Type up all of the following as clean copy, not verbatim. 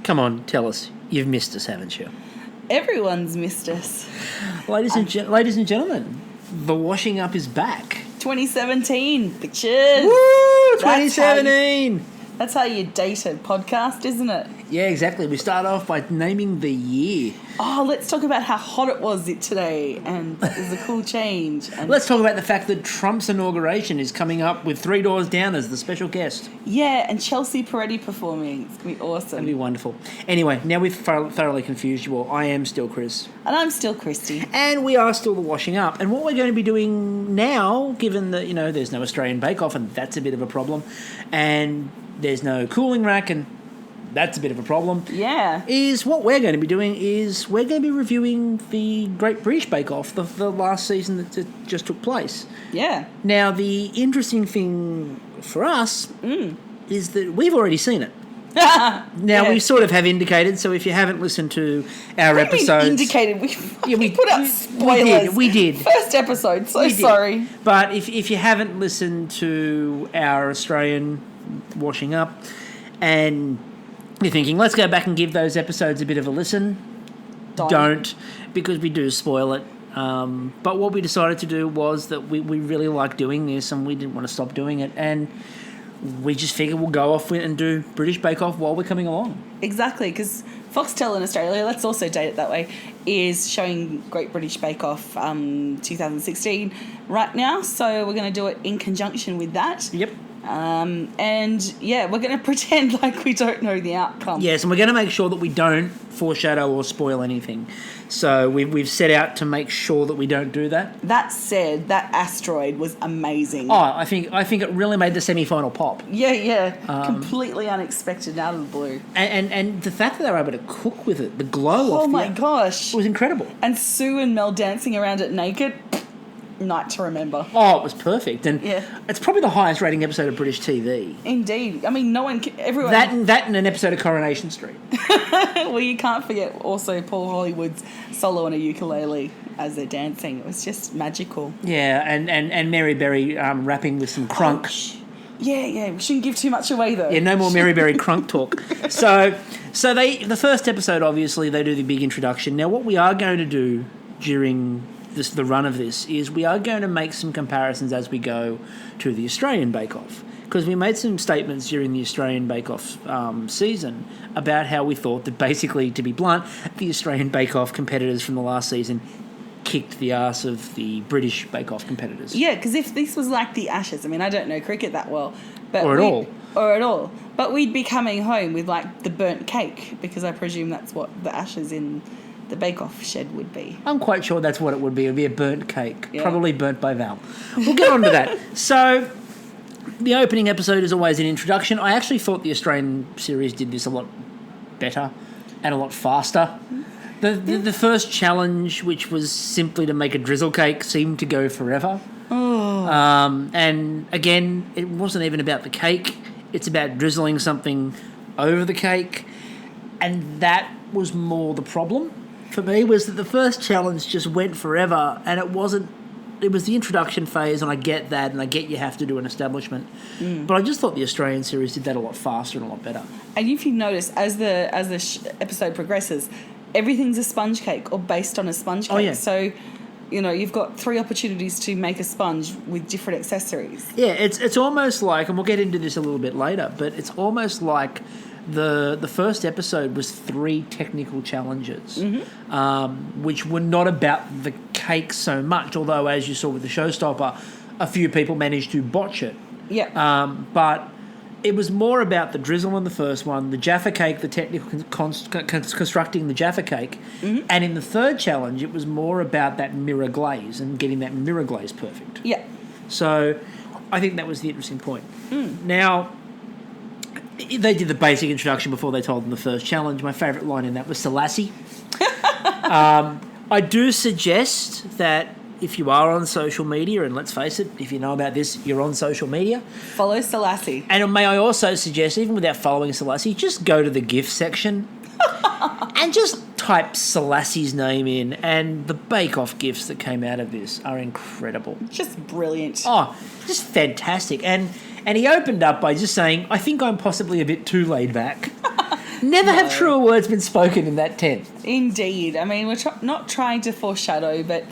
Come on, tell us. You've missed us, haven't you? Everyone's missed us. Ladies and gentlemen, the washing up is back. 2017, bitches. Woo! 2017! That's how you date a podcast, isn't it? Yeah, exactly. We start off by naming the year. Oh, let's talk about how hot it was today, and that was a cool change. And let's talk about the fact that Trump's inauguration is coming up with Three Doors Down as the special guest. Yeah, and Chelsea Peretti performing. It's going to be awesome. It'll be wonderful. Anyway, now we've thoroughly confused you all. I am still Chris. And I'm still Christy. And we are still the washing up. And what we're going to be doing now, given that, there's no Australian Bake-Off, and that's a bit of a problem, and there's no cooling rack, and that's a bit of a problem. Yeah. Is what we're going to be doing is we're going to be reviewing the Great British Bake Off, the last season that just took place. Yeah. Now, the interesting thing for us is that we've already seen it. Now, we sort of have indicated, so if you haven't listened to our episodes... indicated? We put out spoilers. We did. First episode, sorry. But if you haven't listened to our Australian washing up and you're thinking, let's go back and give those episodes a bit of a listen, don't because we do spoil it. But what we decided to do was that we really like doing this and we didn't want to stop doing it, and we just figured we'll go off and do British Bake Off while we're coming along. Exactly, because Foxtel in Australia, let's also date it that way, is showing Great British Bake Off 2016 right now, so we're going to do it in conjunction with that. Yep. And yeah, we're going to pretend like we don't know the outcome. Yes, and we're going to make sure that we don't foreshadow or spoil anything. So we've set out to make sure that we don't do that. That said, that asteroid was amazing. Oh, I think it really made the semi-final pop. Yeah. Completely unexpected, out of the blue. And the fact that they were able to cook with it, the glow Oh my gosh. It was incredible. And Sue and Mel dancing around it naked. Night to remember. Oh, it was perfect. And yeah. It's probably the highest rating episode of British TV. Indeed. I mean, everyone... That and an episode of Coronation Street. Well, you can't forget also Paul Hollywood's solo on a ukulele as they're dancing. It was just magical. Yeah, and Mary Berry rapping with some crunk. Yeah. We shouldn't give too much away, though. Yeah, no more Mary Berry crunk talk. So the first episode, obviously, they do the big introduction. Now, what we are going to do during the run of this is we are going to make some comparisons as we go to the Australian Bake Off, because we made some statements during the Australian Bake Off season about how we thought that, basically, to be blunt, the Australian Bake Off competitors from the last season kicked the ass of the British Bake Off competitors. Yeah, because if this was like the Ashes, I mean, I don't know cricket that well, but or at all, but we'd be coming home with like the burnt cake, because I presume that's what the Ashes in the Bake-Off shed would be. I'm quite sure that's what it would be. It would be a burnt cake, probably burnt by Val. We'll get on to that. So, the opening episode is always an introduction. I actually thought the Australian series did this a lot better and a lot faster. The first challenge, which was simply to make a drizzle cake, seemed to go forever. Oh. And again, it wasn't even about the cake. It's about drizzling something over the cake. And that was more the problem for me, was that the first challenge just went forever, and it was the introduction phase, and I get that, and I get you have to do an establishment, but I just thought the Australian series did that a lot faster and a lot better. And if you notice, as the episode progresses, everything's a sponge cake or based on a sponge cake. Oh, yeah. So, you've got 3 opportunities to make a sponge with different accessories. Yeah, it's almost like, and we'll get into this a little bit later, but it's almost like the first episode was 3 technical challenges, which were not about the cake so much, although, as you saw with the showstopper, a few people managed to botch it. Yeah. But it was more about the drizzle in the first one, the Jaffa cake, the technical constructing the Jaffa cake, and in the third challenge, it was more about that Mira Glaze and getting that Mira Glaze perfect. Yeah. So I think that was the interesting point. Now, they did the basic introduction before they told them the first challenge. My favourite line in that was Selassie. I do suggest that if you are on social media, and let's face it, if you know about this, you're on social media. Follow Selassie. And may I also suggest, even without following Selassie, just go to the GIF section and just type Selassie's name in, and the bake-off GIFs that came out of this are incredible. Just brilliant. Oh, just fantastic. And he opened up by just saying, I think I'm possibly a bit too laid back. Never have truer words been spoken in that tent. Indeed. I mean, we're not trying to foreshadow, but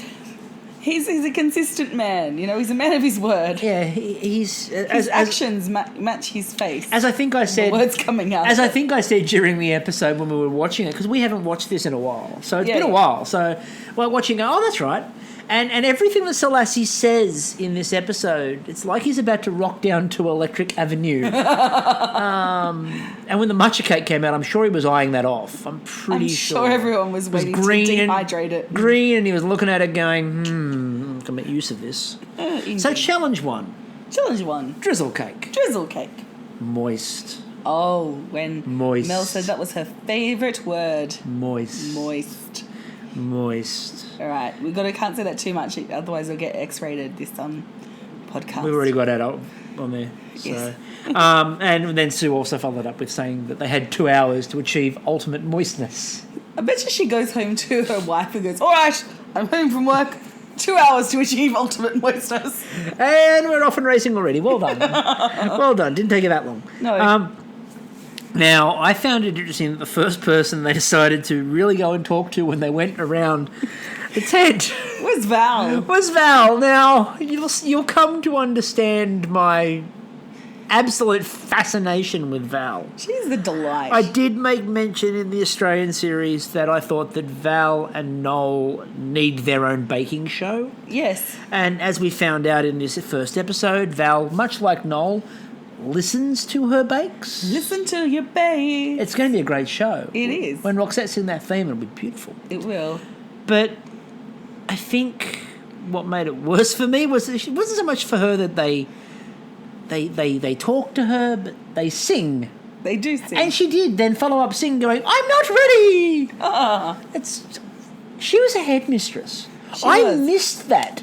he's a consistent man. You know, he's a man of his word. Yeah, his actions match his face. As I think I said, the words coming out. As I think I said during the episode when we were watching it, because we haven't watched this in a while, so it's been a while. So we're watching. Oh, that's right. And everything that Selassie says in this episode, it's like he's about to rock down to Electric Avenue. And when the matcha cake came out, I'm sure he was eyeing that off. I'm pretty sure. Everyone was waiting to dehydrate it. Green, and he was looking at it going, I can make use of this. So challenge one. Challenge one. Drizzle cake. Drizzle cake. Moist. Oh, when Moist. Mel said that was her favourite word. Moist. Moist. Moist. All right, can't say that too much, otherwise we'll get X-rated this podcast. We've already got that up on there. So. Yes. And then Sue also followed up with saying that they had 2 hours to achieve ultimate moistness. I bet you she goes home to her wife and goes, all right, I'm home from work, 2 hours to achieve ultimate moistness. And we're off and racing already. Well done. Well done. Didn't take you that long. No. Now, I found it interesting that the first person they decided to really go and talk to when they went around the tent was Val. Now, you'll come to understand my absolute fascination with Val. She's the delight. I did make mention in the Australian series that I thought that Val and Noel need their own baking show. Yes. And as we found out in this first episode, Val, much like Noel, listens to her bakes. Listen to your bake. It's going to be a great show. It is. When Roxette's in that theme, it'll be beautiful. It will. But I think what made it worse for me was it wasn't so much for her that they talk to her, but they sing. They do sing. And she did then follow up singing, going, I'm not ready. She was a headmistress. I missed that.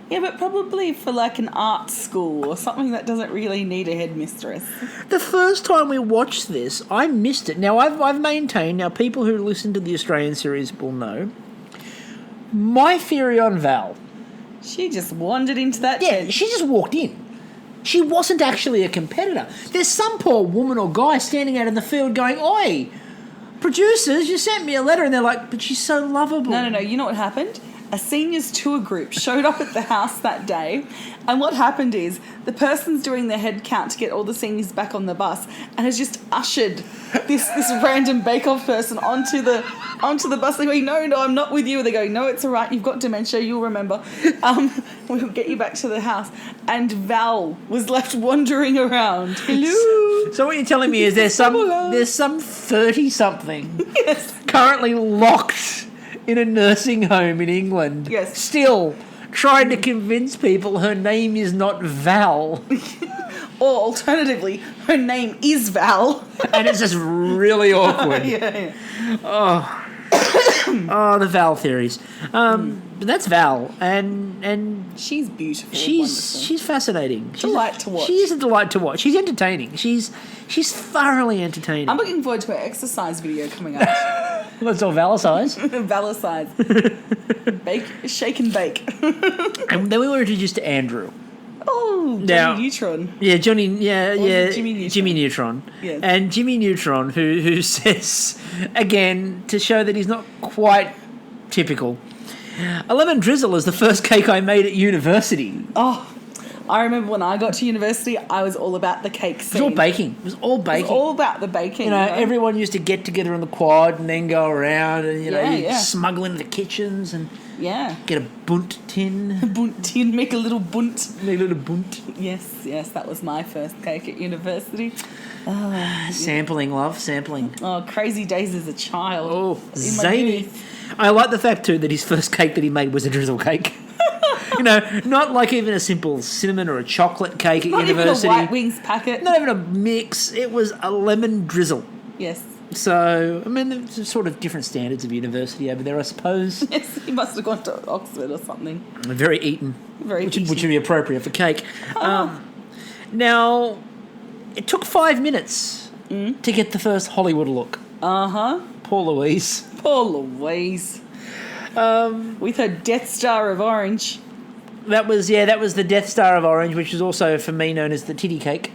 Yeah, but probably for like an art school or something that doesn't really need a headmistress. The first time we watched this, I missed it. Now, I've maintained, now people who listen to the Australian series will know, my theory on Val. She just wandered into that tent. She just walked in. She wasn't actually a competitor. There's some poor woman or guy standing out in the field going, oi, producers, you sent me a letter. And they're like, but she's so lovable. No. You know what happened? A seniors tour group showed up at the house that day, and what happened is the person's doing their head count to get all the seniors back on the bus and has just ushered this random bake-off person onto the bus. They go, no, I'm not with you. They go, no, it's all right. You've got dementia. You'll remember. We'll get you back to the house. And Val was left wandering around. Hello. So what you're telling me is there's some 30-something currently locked in a nursing home in England. Yes. Still trying to convince people her name is not Val. Or alternatively, her name is Val. And it's just really awkward. Yeah. Oh, the Val theories. But that's Val, and she's beautiful. She's fascinating. She's delight to watch. She is a delight to watch. She's entertaining. She's thoroughly entertaining. I'm looking forward to her exercise video coming out. That's all Valicise. Valicise. Shake and bake. And then we were introduced to Andrew. Oh, Johnny Neutron. Yeah, Johnny. Yeah, Jimmy Neutron. Yes. And Jimmy Neutron, who says again to show that he's not quite typical. A lemon drizzle is the first cake I made at university. Oh, I remember when I got to university, I was all about the cake scene. It was all baking. It was all about the baking. Everyone used to get together in the quad and then go around and you smuggle into the kitchens and get a bunt tin. Make a little bunt. Yes, that was my first cake at university. Sampling, love, sampling. Oh, crazy days as a child. Oh, zany. I like the fact too that his first cake that he made was a drizzle cake. Not like even a simple cinnamon or a chocolate cake at university. Not even a White Wings packet. Not even a mix. It was a lemon drizzle. Yes. So, I mean, there's sort of different standards of university over there, I suppose. Yes, he must have gone to Oxford or something. Very Eton. Which would be appropriate for cake. Now, it took 5 minutes to get the first Hollywood look. Uh-huh. Poor Louise. With her Death Star of orange. That was the Death Star of orange, which is also, for me, known as the titty cake.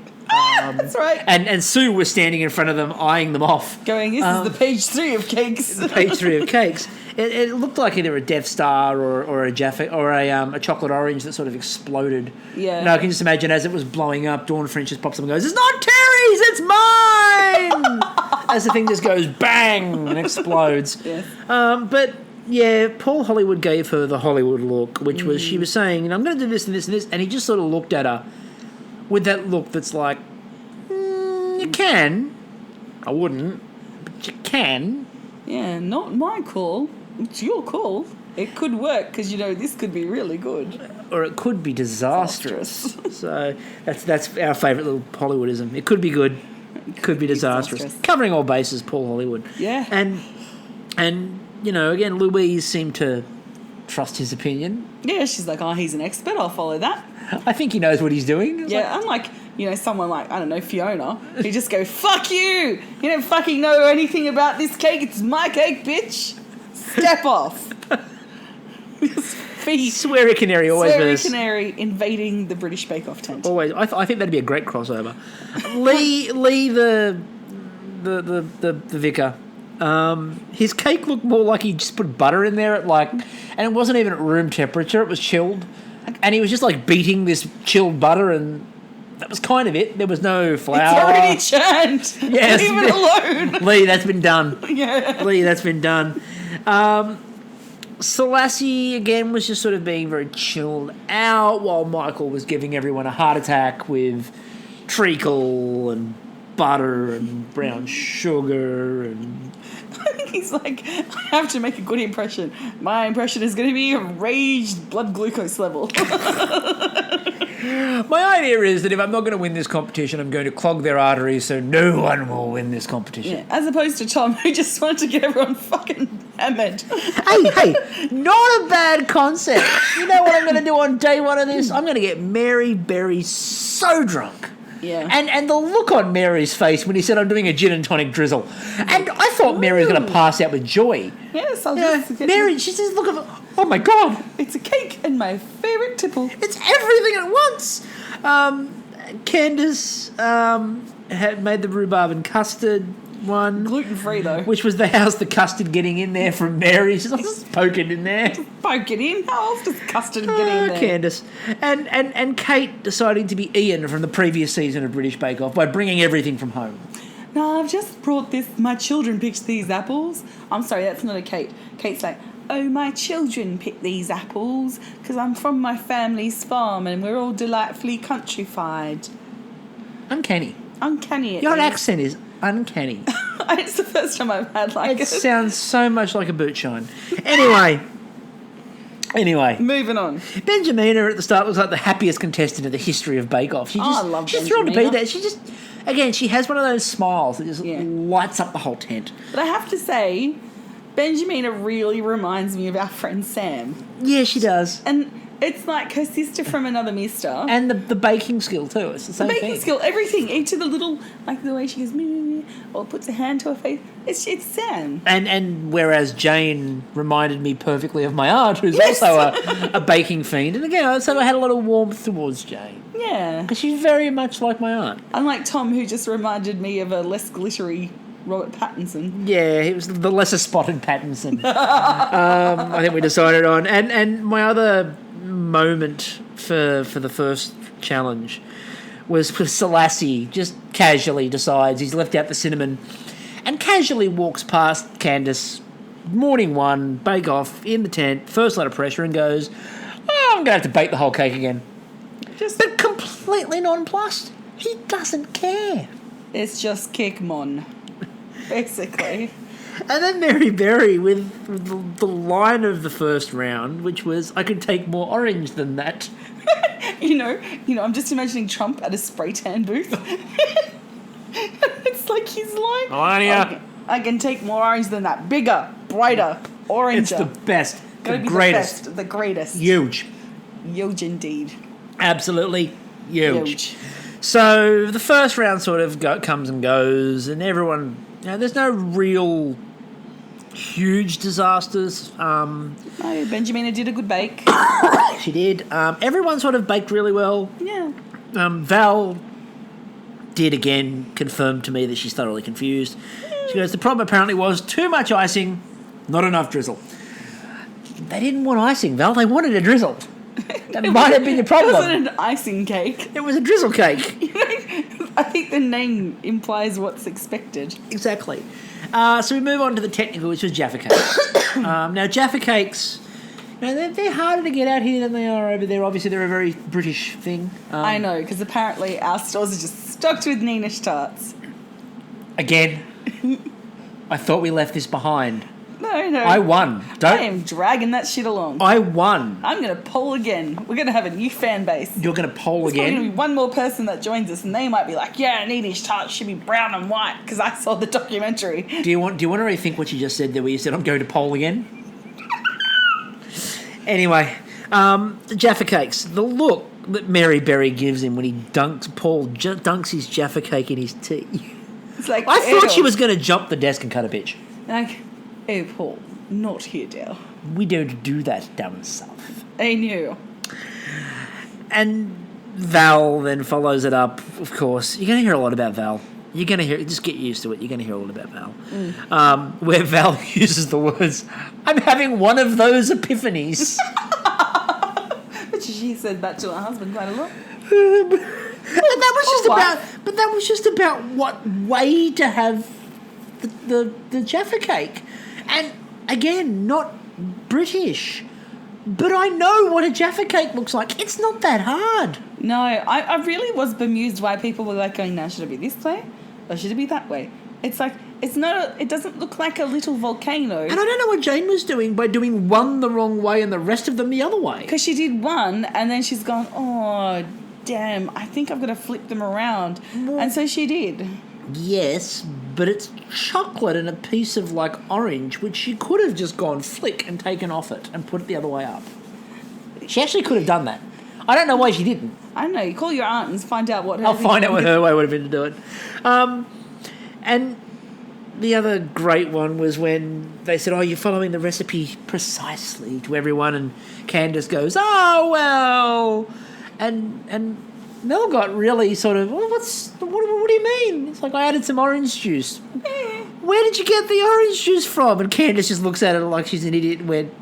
That's right. And Sue was standing in front of them, eyeing them off. Going, this is the page 3 of cakes. Page 3 of cakes. It looked like either a Death Star or a Jaffa or a chocolate orange that sort of exploded. Yeah. And I can just imagine as it was blowing up, Dawn French just pops up and goes, "It's not Terry's, it's mine!" As the thing just goes bang and explodes. Yes. But yeah, Paul Hollywood gave her the Hollywood look, which was, she was saying, I'm going to do this and this and this, and he just sort of looked at her with that look that's like, you can. I wouldn't, but you can. Yeah, not my call. It's your call. It could work because, this could be really good. Or it could be disastrous. So that's our favourite little Hollywoodism. It could be good. It could be disastrous. Covering all bases, Paul Hollywood. Yeah. And again, Louise seemed to trust his opinion. Yeah, she's like, oh, he's an expert. I'll follow that. I think he knows what he's doing. Yeah, unlike, someone like, I don't know, Fiona, who just go, fuck you! You don't fucking know anything about this cake. It's my cake, bitch. Step off. Sweary Canary always Sweary was. Canary invading the British Bake Off tent. Always. I think that'd be a great crossover. Lee the vicar. His cake looked more like he just put butter in there and it wasn't even at room temperature, it was chilled. And he was just beating this chilled butter, and that was kind of it. There was no flour. It's already churned. Yes. Leave it alone. Lee, that's been done. Yeah. Lee, that's been done. Selassie, again, was just sort of being very chilled out while Michael was giving everyone a heart attack with treacle and butter and brown sugar and... I think he's like, I have to make a good impression. My impression is going to be a raised blood glucose level. My idea is that if I'm not going to win this competition, I'm going to clog their arteries so no one will win this competition. Yeah, as opposed to Tom, who just wanted to get everyone fucking hammered. Hey, not a bad concept. You know what I'm going to do on day one of this? I'm going to get Mary Berry so drunk. Yeah. And the look on Mary's face when he said, I'm doing a gin and tonic drizzle. And I thought Mary was going to pass out with joy. Yes, I'll just... Mary, she says, look at... Oh, my God. It's a cake and my favourite tipple. It's everything at once. Candace had made the rhubarb and custard one. Gluten-free, though. Which was how's the custard getting in there from Mary? She's like, just poke it in there. Poke it in? How else does custard get in there? Candace. And Kate deciding to be Ian from the previous season of British Bake Off by bringing everything from home. No, I've just brought this. My children picked these apples. I'm sorry, that's not a Kate. Kate's like, oh, my children picked these apples because I'm from my family's farm and we're all delightfully countrified. Uncanny. Uncanny. Your accent is uncanny. It's the first time I've had it. It sounds so much like a boot shine. Anyway. Moving on. Benja Manor at the start was like the happiest contestant in the history of Bake Off. I love she's Benja thrilled to be Manor. there. She just, again, she has one of those smiles that just lights up the whole tent. But I have to say, Benja Manor really reminds me of our friend Sam. Yeah, she does. And it's like her sister from another mister. And the baking skill too. It's the same thing. The baking skill, everything. Each of the little, like the way she goes, meh, or puts a hand to her face. It's Sam. And whereas Jane reminded me perfectly of my aunt, who's also a baking fiend. And again, so I had a lot of warmth towards Jane. Yeah. Because she's very much like my aunt. Unlike Tom, who just reminded me of a less glittery Robert Pattinson. Yeah, he was the lesser spotted Pattinson. I think we decided on. And my other moment for the first challenge was Selassie just casually decides he's left out the cinnamon and casually walks past Candace, morning one, bake off, in the tent, first lot of pressure, and goes, oh, I'm going to have to bake the whole cake again. But completely nonplussed. He doesn't care. It's just kick mon, basically. And then Mary Berry with the line of the first round, which was, I could take more orange than that. You know, I'm just imagining Trump at a spray tan booth. It's like his line. Melania. I can take more orange than that. Bigger, brighter, oranger. It's the best. Gotta The be greatest. The greatest. Huge. Huge indeed. Absolutely huge. So the first round sort of comes and goes, and everyone, there's no real huge disasters. No, Benjamina did a good bake. She did. Everyone sort of baked really well. Yeah. Val did again confirm to me that she's thoroughly confused. She goes, the problem apparently was too much icing, not enough drizzle. They didn't want icing, Val. They wanted a drizzle. That might have been the problem. It wasn't an icing cake. It was a drizzle cake. I think the name implies what's expected. Exactly. So we move on to the technical, which was jaffa cakes. Now, jaffa cakes, they're harder to get out here than they are over there. Obviously, they're a very British thing. I know, because apparently our stores are just stocked with Neenish tarts. Again, I thought we left this behind. No. I won. I am dragging that shit along. I won. I'm going to poll again. We're going to have a new fan base. You're going to poll There's again? going to be one more person that joins us, and they might be like, yeah, Neenish tarts should be brown and white, because I saw the documentary. Do you want to rethink what you just said there, where you said, I'm going to poll again? Anyway, the jaffa cakes. The look that Mary Berry gives him when he dunks his jaffa cake in his tea. It's like, I thought she was going to jump the desk and cut a bitch. Like, oh, Paul, not here, dear. We don't do that down south. I knew. And Val then follows it up, of course. You're going to hear a lot about Val. You're going to hear, just get used to it. You're going to hear a lot about Val. Where Val uses the words, I'm having one of those epiphanies. But she said that to her husband quite a lot. But that was just about what way to have the jaffa cake. And again, not British. But I know what a jaffa cake looks like. It's not that hard. No, I really was bemused why people were like going, now should it be this way or should it be that way? It's like, it doesn't look like a little volcano. And I don't know what Jane was doing by doing one the wrong way and the rest of them the other way. Because she did one and then she's gone, oh, damn, I think I've got to flip them around. Well, and so she did. Yes, but it's chocolate and a piece of, like, orange, which she could have just gone flick and taken off it and put it the other way up. She actually could have done that. I don't know why she didn't. I don't know. You call your aunt and find out what her... I'll find out what her way would have been to do it. And the other great one was when they said, oh, you're following the recipe precisely to everyone, and Candace goes, oh, well... And Mel got really sort of, well, what do you mean? It's like, I added some orange juice. Where did you get the orange juice from? And Candace just looks at it like she's an idiot and went,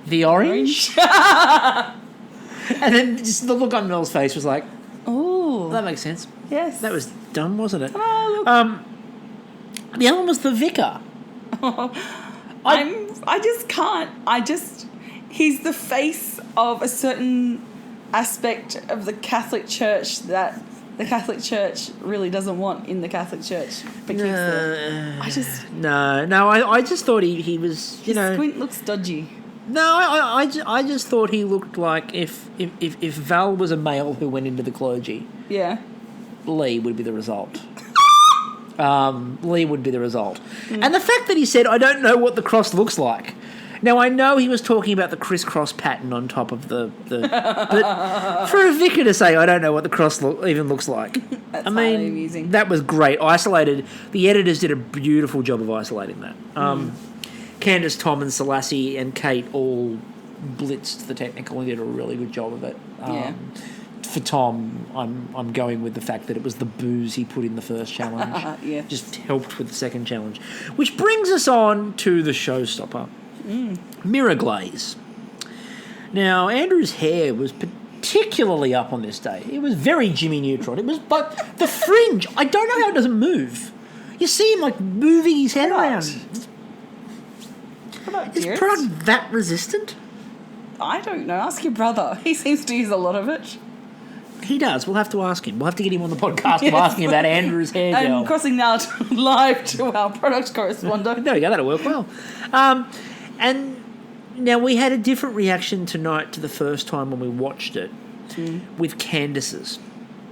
the orange? And then just the look on Mel's face was like, oh, that makes sense. Yes. That was dumb, wasn't it? Oh, look. The other one was the vicar. I just can't. He's the face of a certain aspect of the Catholic Church that the Catholic Church really doesn't want in the Catholic Church. But keeps there. I just thought he was, his squint looks dodgy. No, I just thought he looked like if Val was a male who went into the clergy. Yeah. Lee would be the result. Lee would be the result. And the fact that he said, I don't know what the cross looks like. Now, I know he was talking about the crisscross pattern on top of the but for a vicar to say, I don't know what the cross even looks like. That's highly amusing. That was great. Isolated. The editors did a beautiful job of isolating that. Candace, Tom and Selassie and Kate all blitzed the technical and did a really good job of it. For Tom, I'm going with the fact that it was the booze he put in the first challenge. Yeah. Just helped with the second challenge. Which brings us on to the showstopper. Mira Glaze. Now, Andrew's hair was particularly up on this day. It was very Jimmy Neutron. It was, but the fringe, I don't know how it doesn't move. You see him like moving his head around. Is product that resistant? I don't know. Ask your brother. He seems to use a lot of it. He does. We'll have to ask him. We'll have to get him on the podcast to ask him about Andrew's hair gel. I'm crossing now live to our product correspondent. There we go. That'll work well. And now we had a different reaction tonight to the first time when we watched it with Candace's.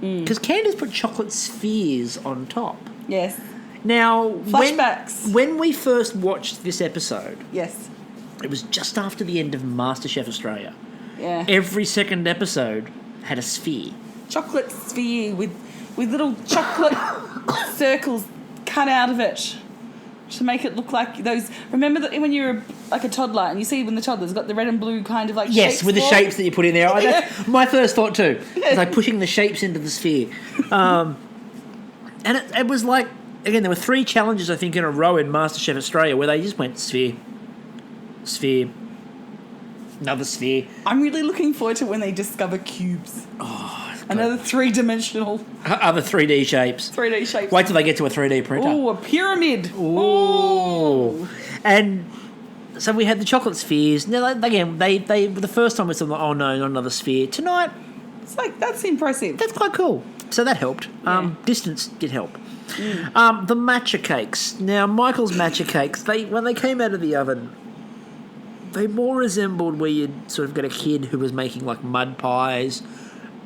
Because Candace put chocolate spheres on top. Yes. Now, flashbacks. When we first watched this episode, yes, it was just after the end of MasterChef Australia. Yeah. Every second episode had a sphere. Chocolate sphere with little chocolate circles cut out of it to make it look like those. Remember that when you're like a toddler and you see when the toddler's got the red and blue kind of like yes, with the shapes that you put in there. That's my first thought too. Yeah. It's like pushing the shapes into the sphere. And it was like, again, there were 3 challenges, I think, in a row in MasterChef Australia where they just went sphere, sphere, another sphere. I'm really looking forward to when they discover cubes. Oh, another 3-dimensional. Other 3D shapes. 3D shapes. Wait till they get to a 3D printer. Ooh, a pyramid. Ooh. And so we had the chocolate spheres. Now, again, they the first time we saw, oh no, not another sphere. Tonight, It's like, that's impressive. that's quite cool. So that helped. Yeah. Distance did help. The matcha cakes. Now, Michael's matcha cakes, when they came out of the oven, they more resembled where you'd sort of got a kid who was making like mud pies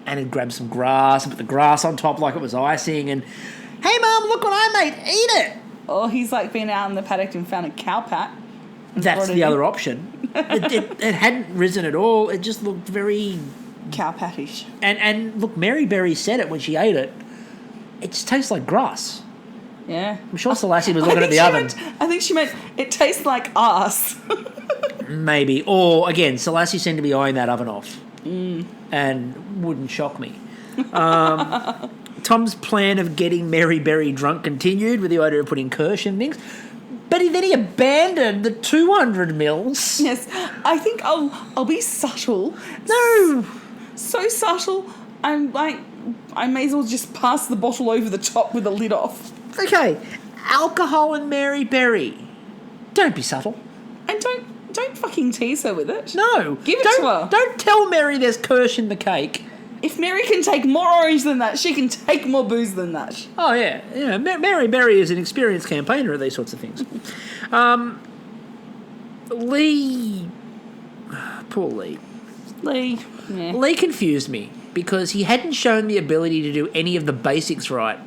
and had grabbed some grass and put the grass on top like it was icing and, hey Mum, look what I made, eat it. Or he's like been out in the paddock and found a cow pat. That's the other option. It hadn't risen at all. It just looked very... Cow patish. And look, Mary Berry said it when she ate it. It just tastes like grass. Yeah. I'm sure Selassie was looking at the oven. I think she meant it tastes like ass. Maybe. Or, again, Selassie seemed to be eyeing that oven off. And wouldn't shock me. Tom's plan of getting Mary Berry drunk continued with the idea of putting Kirsch and things. But then he abandoned the 200 mils. Yes. I think I'll be subtle. No. So subtle. I'm like, I may as well just pass the bottle over the top with the lid off. Okay. Alcohol and Mary Berry. Don't be subtle. And don't fucking tease her with it. No. Give it to her. Don't tell Mary there's Kirsch in the cake. If Mary can take more orange than that, she can take more booze than that. Oh, yeah. Mary Berry is an experienced campaigner of these sorts of things. Lee... Poor Lee. Yeah. Lee confused me because he hadn't shown the ability to do any of the basics right.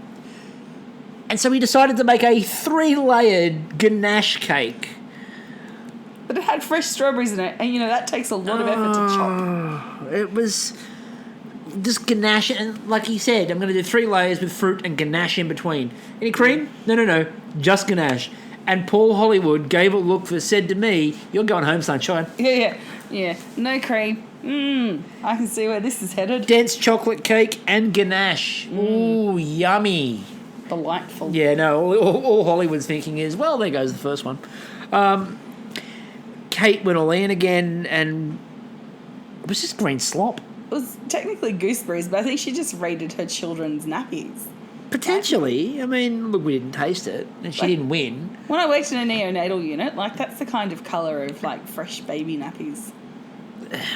And so he decided to make a 3-layered ganache cake. But it had fresh strawberries in it, and that takes a lot of effort to chop. It was just ganache, and like he said, I'm going to do 3 layers with fruit and ganache in between. Any cream? No, just ganache. And Paul Hollywood gave a look that said to me, "You're going home, sunshine." Yeah. No cream. I can see where this is headed. Dense chocolate cake and ganache. Ooh, yummy. Delightful. Yeah, no, all Hollywood's thinking is, well, there goes the first one. Kate went all in again, and it was just green slop. It was technically gooseberries, but I think she just raided her children's nappies. Potentially. I mean, look, we didn't taste it, and she didn't win. When I worked in a neonatal unit, that's the kind of colour of, fresh baby nappies.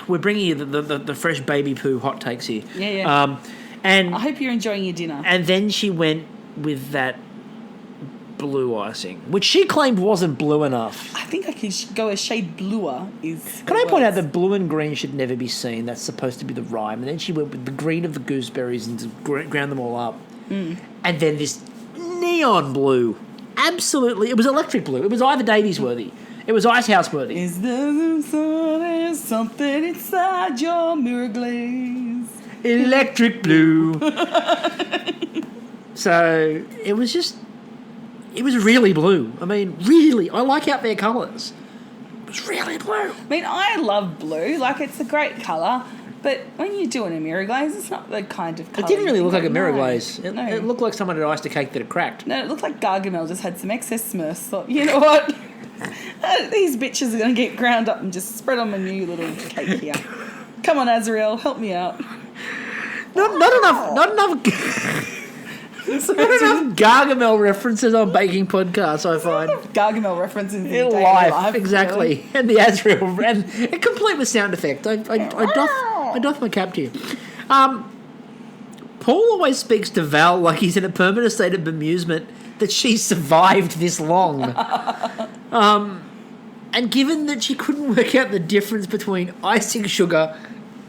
We're bringing you the fresh baby poo hot takes here. Yeah. And I hope you're enjoying your dinner. And then she went with that blue icing, which she claimed wasn't blue enough. I think I could go a shade bluer. Can I point out that blue and green should never be seen? That's supposed to be the rhyme. And then she went with the green of the gooseberries and just ground them all up. And then this neon blue. Absolutely. It was electric blue. It was either Davies worthy. It was Icehouse worthy. Is there something inside your Mira Glaze? Electric blue. So it was really blue. I mean, really. I like out there colours. It was really blue. I mean, I love blue. It's a great colour. But when you're doing a Mira Glaze, it's not the kind of colour. It didn't really look like a Mira No. Glaze. It looked like someone had iced a cake that had cracked. No, it looked like Gargamel just had some excess Smurfs. Thought, you know what? These bitches are going to get ground up and just spread on my new little cake here. Come on, Azrael, help me out. Not enough Gargamel references on baking podcasts, I find. Gargamel references in In daily life, exactly. Really. And the Azrael, and complete with sound effect. I doff my cap to you. Paul always speaks to Val like he's in a permanent state of bemusement that she survived this long. And given that she couldn't work out the difference between icing sugar,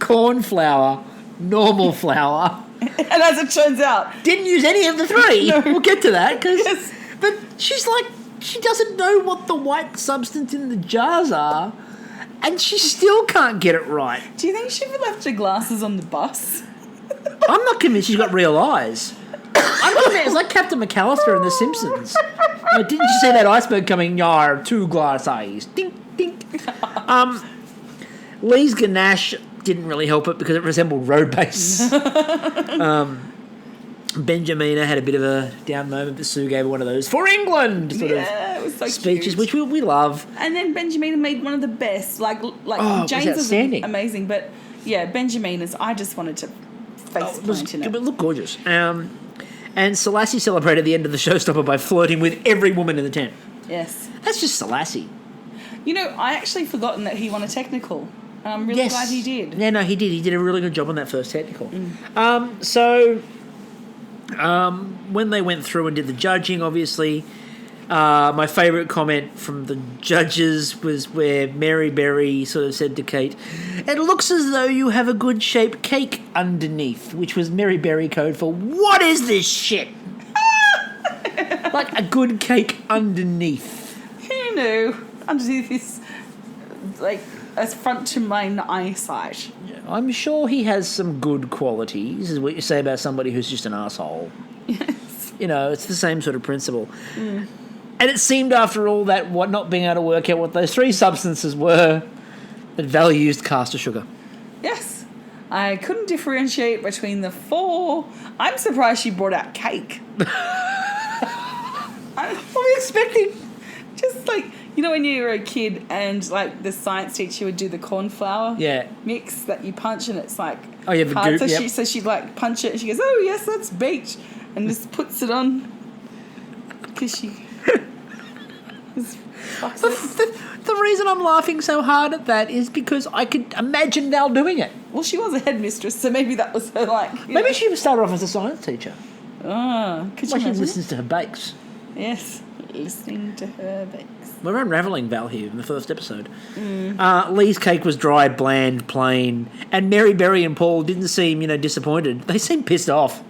corn flour, normal flour... And as it turns out... Didn't use any of the 3. No. We'll get to that. Yes. But she's like, she doesn't know what the white substance in the jars are, and she still can't get it right. Do you think she left her glasses on the bus? I'm not convinced she's got real eyes. I'm convinced it's like Captain McAllister in The Simpsons. Didn't you see that iceberg coming? Yar, 2 glass eyes. Dink, dink. Lee's ganache didn't really help it because it resembled road base. Benja Manor had a bit of a down moment, but Sue gave her one of those "For England" sort of it was so speeches, cute. which we love. And then Benja Manor made one of the best. Like Oh, it was Jane's was outstanding. amazing, but yeah, Benja Manor's, I just wanted to face plant in it. It looked gorgeous. And Selassie celebrated the end of the showstopper by flirting with every woman in the tent. Yes. That's just Selassie. You know, I actually forgotten that he won a technical, and I'm really glad he did. Yeah, no, he did. He did a really good job on that first technical. When they went through and did the judging, obviously, my favourite comment from the judges was where Mary Berry sort of said to Kate, "It looks as though you have a good shaped cake underneath," which was Mary Berry code for "What is this shit?" Like a good cake underneath. Who knew? Underneath this, like, as front to main eyesight. I'm sure he has some good qualities, is what you say about somebody who's just an asshole. Yes. You know, it's the same sort of principle. And it seemed after all that not being able to work out what those three substances were, that Val used caster sugar. Yes. I couldn't differentiate between the four. I'm surprised she brought out cake. What were you expecting? Just like, you know when you were a kid and like the science teacher would do the corn flour mix that you punch and it's like you have a hard. goop, So she'd like punch it and she goes, "Oh yes, that's baked," and just puts it on because she just fucks it. The reason I'm laughing so hard at that is because I could imagine Val doing it. Well, she was a headmistress, so maybe that was her like. Maybe she started off as a science teacher. Oh, could you Like she imagine? listens to her bakes. Yes, listening to her bakes. We're unravelling Val here in the first episode. Lee's cake was dry, bland, plain, and Mary Berry and Paul didn't seem, disappointed. They seemed pissed off.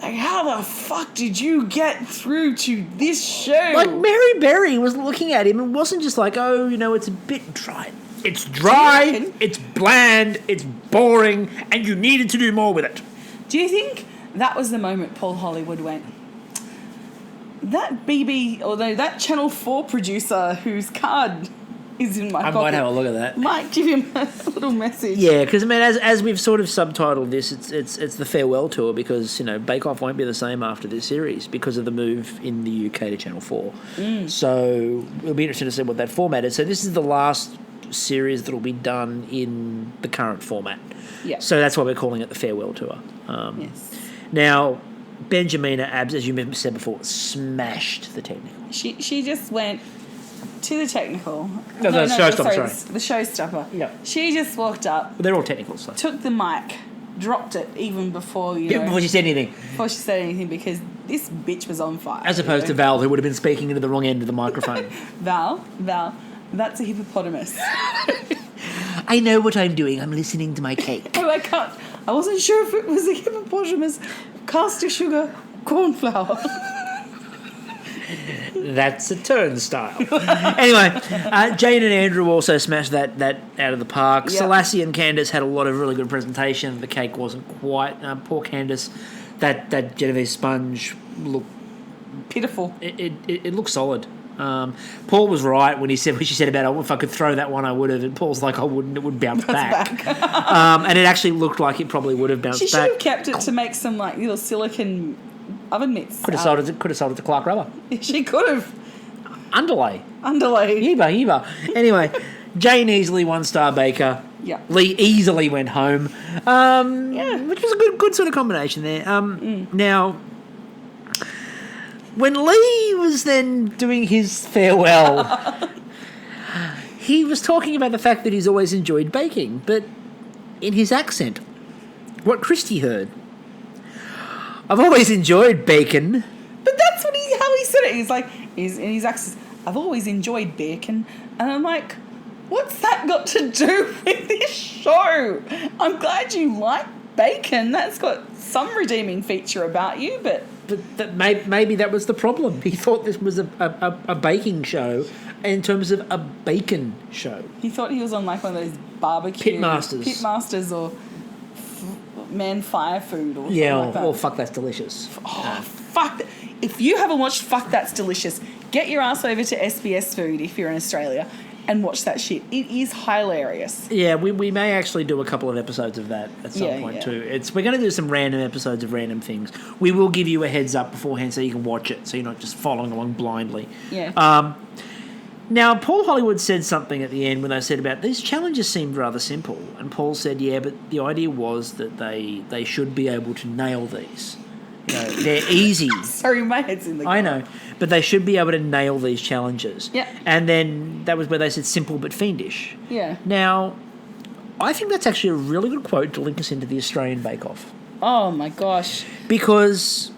Like, how the fuck did you get through to this show? Like, Mary Berry was looking at him and wasn't just like, it's a bit dry. It's dry, it's bland, it's boring, and you needed to do more with it. Do you think that was the moment Paul Hollywood went, that Channel 4 producer whose card is in my pocket, I might have a look at that. might give him a little message. Yeah, because, as we've sort of subtitled this, it's the farewell tour because, Bake Off won't be the same after this series because of the move in the UK to Channel 4. So it'll be interesting to see what that format is. So this is the last series that will be done in the current format. Yeah. So that's why we're calling it the farewell tour. Yes. Now, Benja Manor, as you said before, smashed the technical. She just went to the technical. The showstopper, sorry. The showstopper. Yeah. She just walked up, They're all technicals, so. took the mic, dropped it even before, Before she said anything. before she said anything, because this bitch was on fire. As opposed to Val, who would have been speaking into the wrong end of the microphone. Val, that's a hippopotamus. I know what I'm doing. I'm listening to my cake. Oh, I wasn't sure if it was a hippopotamus, caster sugar, cornflour. That's a turnstile. Anyway, Jane and Andrew also smashed that out of the park. Yep. Selassie and Candace had a lot of really good presentation. The cake wasn't quite. Poor Candace, that Genovese sponge looked Pitiful. It looked solid. Paul was right when she said about, if I could throw that one, I would have. And Paul's like, I wouldn't. It would bounce back. And it actually looked like it probably would have bounced back. She should have kept it to make some like little silicone oven mitts. Could have sold it to Clark Rubber. She could have. Underlay. Yiba. Anyway, Jane easily 1-star baker. Yeah. Lee easily went home. Which was a good sort of combination there. Now, when Lee was then doing his farewell, he was talking about the fact that he's always enjoyed baking, but in his accent, what Christy heard. I've always enjoyed bacon. But that's how he said it. He's like, in his accent, I've always enjoyed bacon. And I'm like, what's that got to do with this show? I'm glad you like bacon. That's got some redeeming feature about you, but maybe that was the problem. He thought this was a baking show in terms of a bacon show. He thought he was on like one of those barbecue... Pitmasters or Man Fire Food or something like that. Or Fuck That's Delicious. Fuck. If you haven't watched Fuck That's Delicious, get your ass over to SBS Food if you're in Australia and watch that shit. It is hilarious. Yeah, we may actually do a couple of episodes of that at some point too. We're going to do some random episodes of random things. We will give you a heads up beforehand so you can watch it, so you're not just following along blindly. Yeah. Now, Paul Hollywood said something at the end when they said about these challenges seemed rather simple, and Paul said, yeah, but the idea was that they should be able to nail these. You know, they're easy. Sorry, my head's in the I know, but they should be able to nail these challenges. Yeah. And then that was where they said simple but fiendish. Yeah. Now, I think that's actually a really good quote to link us into the Australian Bake Off. Oh, my gosh. Because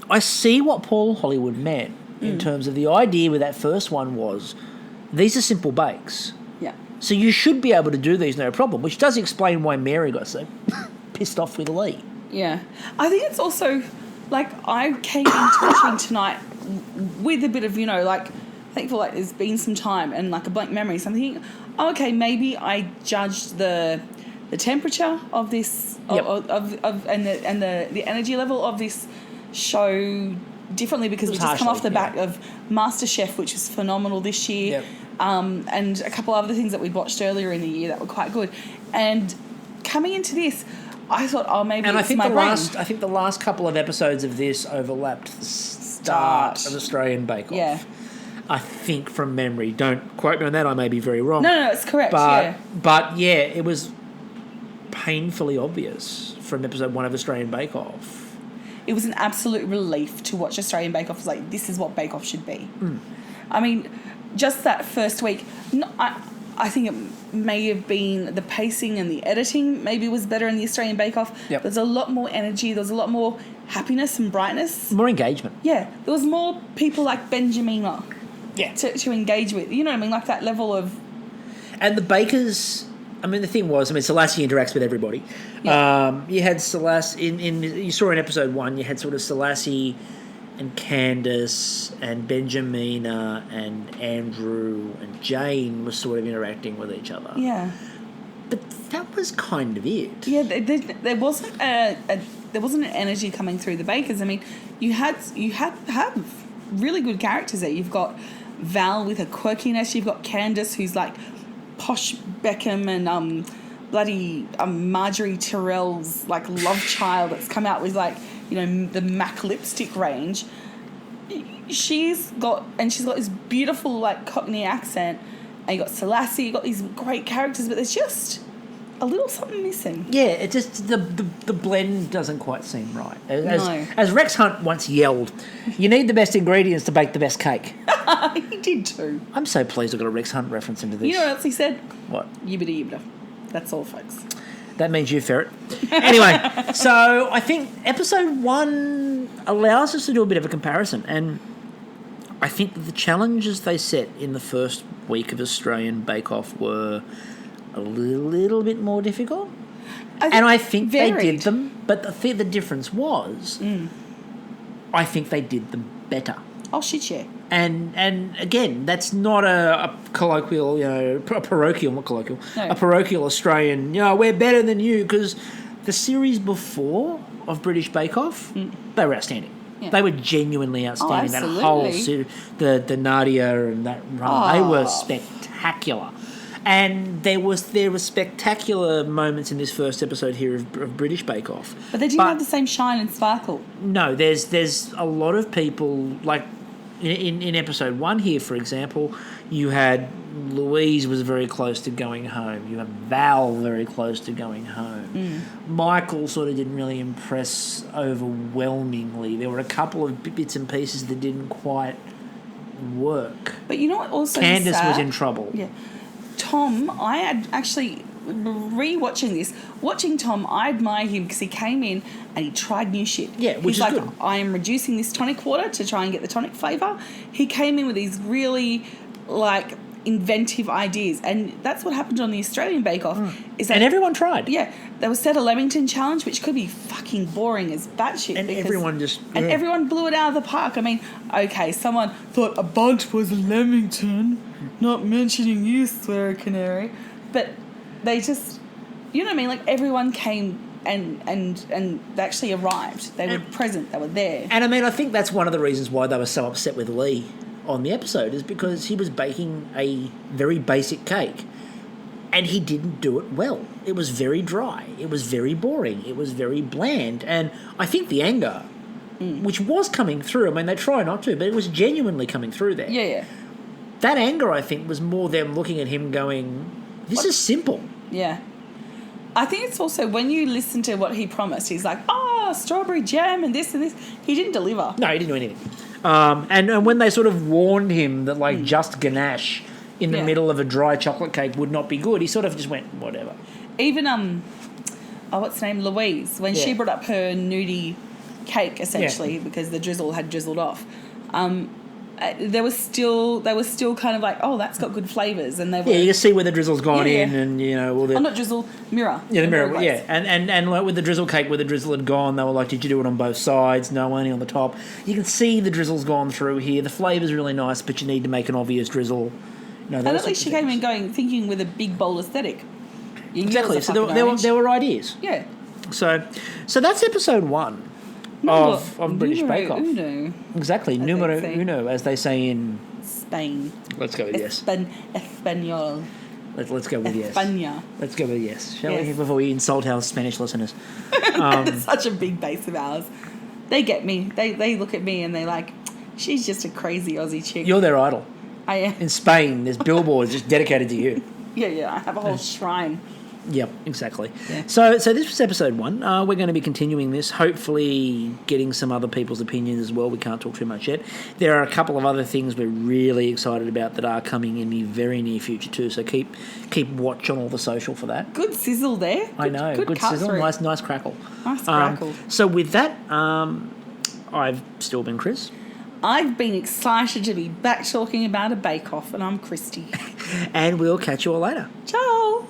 I see what Paul Hollywood meant in terms of the idea with that first one was these are simple bakes. Yeah. So you should be able to do these no problem, which does explain why Mary got so pissed off with Lee. Yeah. I think it's also, like, I came into watching tonight with a bit of, thankful like there's been some time and like a blank memory. So I'm thinking, okay, maybe I judged the temperature of this and the energy level of this show differently because we just come off the back of MasterChef, which was phenomenal this year. Yep. And a couple of other things that we watched earlier in the year that were quite good. And coming into this, I thought, oh, maybe and it's I think my brain. I think the last couple of episodes of this overlapped the start of Australian Bake Off. Yeah. I think from memory. Don't quote me on that. I may be very wrong. No, it's correct. But yeah, it was painfully obvious from episode 1 of Australian Bake Off. It was an absolute relief to watch Australian Bake Off. It was like, this is what Bake Off should be. I mean, just that first week, I think it may have been the pacing and the editing maybe was better in the Australian Bake Off. Yep. There's a lot more energy. There's a lot more happiness and brightness. More engagement. Yeah. There was more people like Benja Manor to engage with. You know what I mean? Like that level of... And the bakers... I mean, the thing was, Selassie interacts with everybody. Yeah. You had Selassie... you saw in episode 1, you had sort of Selassie and Candace and Benja Manor and Andrew and Jane were sort of interacting with each other. Yeah. But that was kind of it. Yeah, there wasn't there wasn't an energy coming through the bakers. I mean, you have really good characters there. You've got Val with her quirkiness. You've got Candace, who's like posh Beckham, and bloody Marjorie Terrell's like love child that's come out with like, the MAC lipstick range. She's got this beautiful like Cockney accent, and you got Selassie. You got these great characters, but there's just a little something missing. Yeah, it just the blend doesn't quite seem right. No. As Rex Hunt once yelled, you need the best ingredients to bake the best cake. He did too. I'm so pleased I got a Rex Hunt reference into this. You know what else he said? What? Yibbida yibbida. That's all, folks. That means you, ferret. Anyway, so I think episode 1 allows us to do a bit of a comparison, and I think that the challenges they set in the first week of Australian Bake Off were a little bit more difficult. I think they did them, but the difference was I think they did them better. Oh, shit, yeah. And again, that's not a colloquial, a parochial, not colloquial, a parochial Australian, we're better than you, because the series before of British Bake Off, they were outstanding. Yeah. They were genuinely outstanding. Oh, that whole series, the Nadia and that run, they were spectacular. And there were spectacular moments in this first episode here of British Bake Off. But they didn't have the same shine and sparkle. No, there's a lot of people, like in episode 1 here, for example, you had Louise was very close to going home. You have Val very close to going home. Michael sort of didn't really impress overwhelmingly. There were a couple of bits and pieces that didn't quite work. But you know what also Candace sad? was in trouble. Yeah. Tom, I had actually re-watching this. Watching Tom, I admire him because he came in and he tried new shit. Yeah, which He's is like, good. I am reducing this tonic water to try and get the tonic flavour. He came in with these really, like, inventive ideas. And that's what happened on the Australian Bake Off. Is that, And everyone tried. Yeah. There was set a Leamington challenge, which could be fucking boring as batshit. And everyone just... And everyone blew it out of the park. I mean, okay, someone thought a bunch was Leamington, not mentioning you, swear canary. But they just... You know what I mean? Like, everyone came and they actually arrived. They were present. They were there. And, I mean, I think that's one of the reasons why they were so upset with Lee. on the episode is because he was baking a very basic cake and he didn't do it well. It was very dry. It was very boring. It was very bland. And I think the anger, which was coming through, I mean, they try not to, but it was genuinely coming through there. Yeah. That anger, I think, was more them looking at him going, this is simple. Yeah. I think it's also when you listen to what he promised, he's like, strawberry jam and this and this. He didn't deliver. No, he didn't do anything. And when they sort of warned him that, like, just ganache in the middle of a dry chocolate cake would not be good, he sort of just went, whatever. Even, what's her name? Louise, when she brought up her nudie cake, essentially, because the drizzle had drizzled off, they were still kind of like, that's got good flavours, and they were, you can see where the drizzle's gone in, and all the not drizzle, Mira. The Mira, and like with the drizzle cake, where the drizzle had gone, they were like, did you do it on both sides? No, only on the top. You can see the drizzle's gone through here. The flavour's really nice, but you need to make an obvious drizzle. And at least she came in thinking with a big bold aesthetic. Exactly. So there were ideas. Yeah. So that's episode 1. Of British Bake Off. Uno. Exactly. Numero uno, as they say in Spain. Let's go with yes. Espanol. Let's go with yes. España. Let's go with yes. Shall we, before we insult our Spanish listeners? It's such a big base of ours. They get me. They look at me and they're like, she's just a crazy Aussie chick. You're their idol. I am. In Spain, there's billboards just dedicated to you. Yeah. I have a whole shrine. Yep, exactly. Yeah. So this was episode 1. We're going to be continuing this, hopefully getting some other people's opinions as well. We can't talk too much yet. There are a couple of other things we're really excited about that are coming in the very near future too, so keep watch on all the social for that. Good sizzle there. I know, good sizzle, through. nice crackle. Nice crackle. So with that, I've still been Chris. I've been excited to be back talking about a bake-off, and I'm Christy. And we'll catch you all later. Ciao.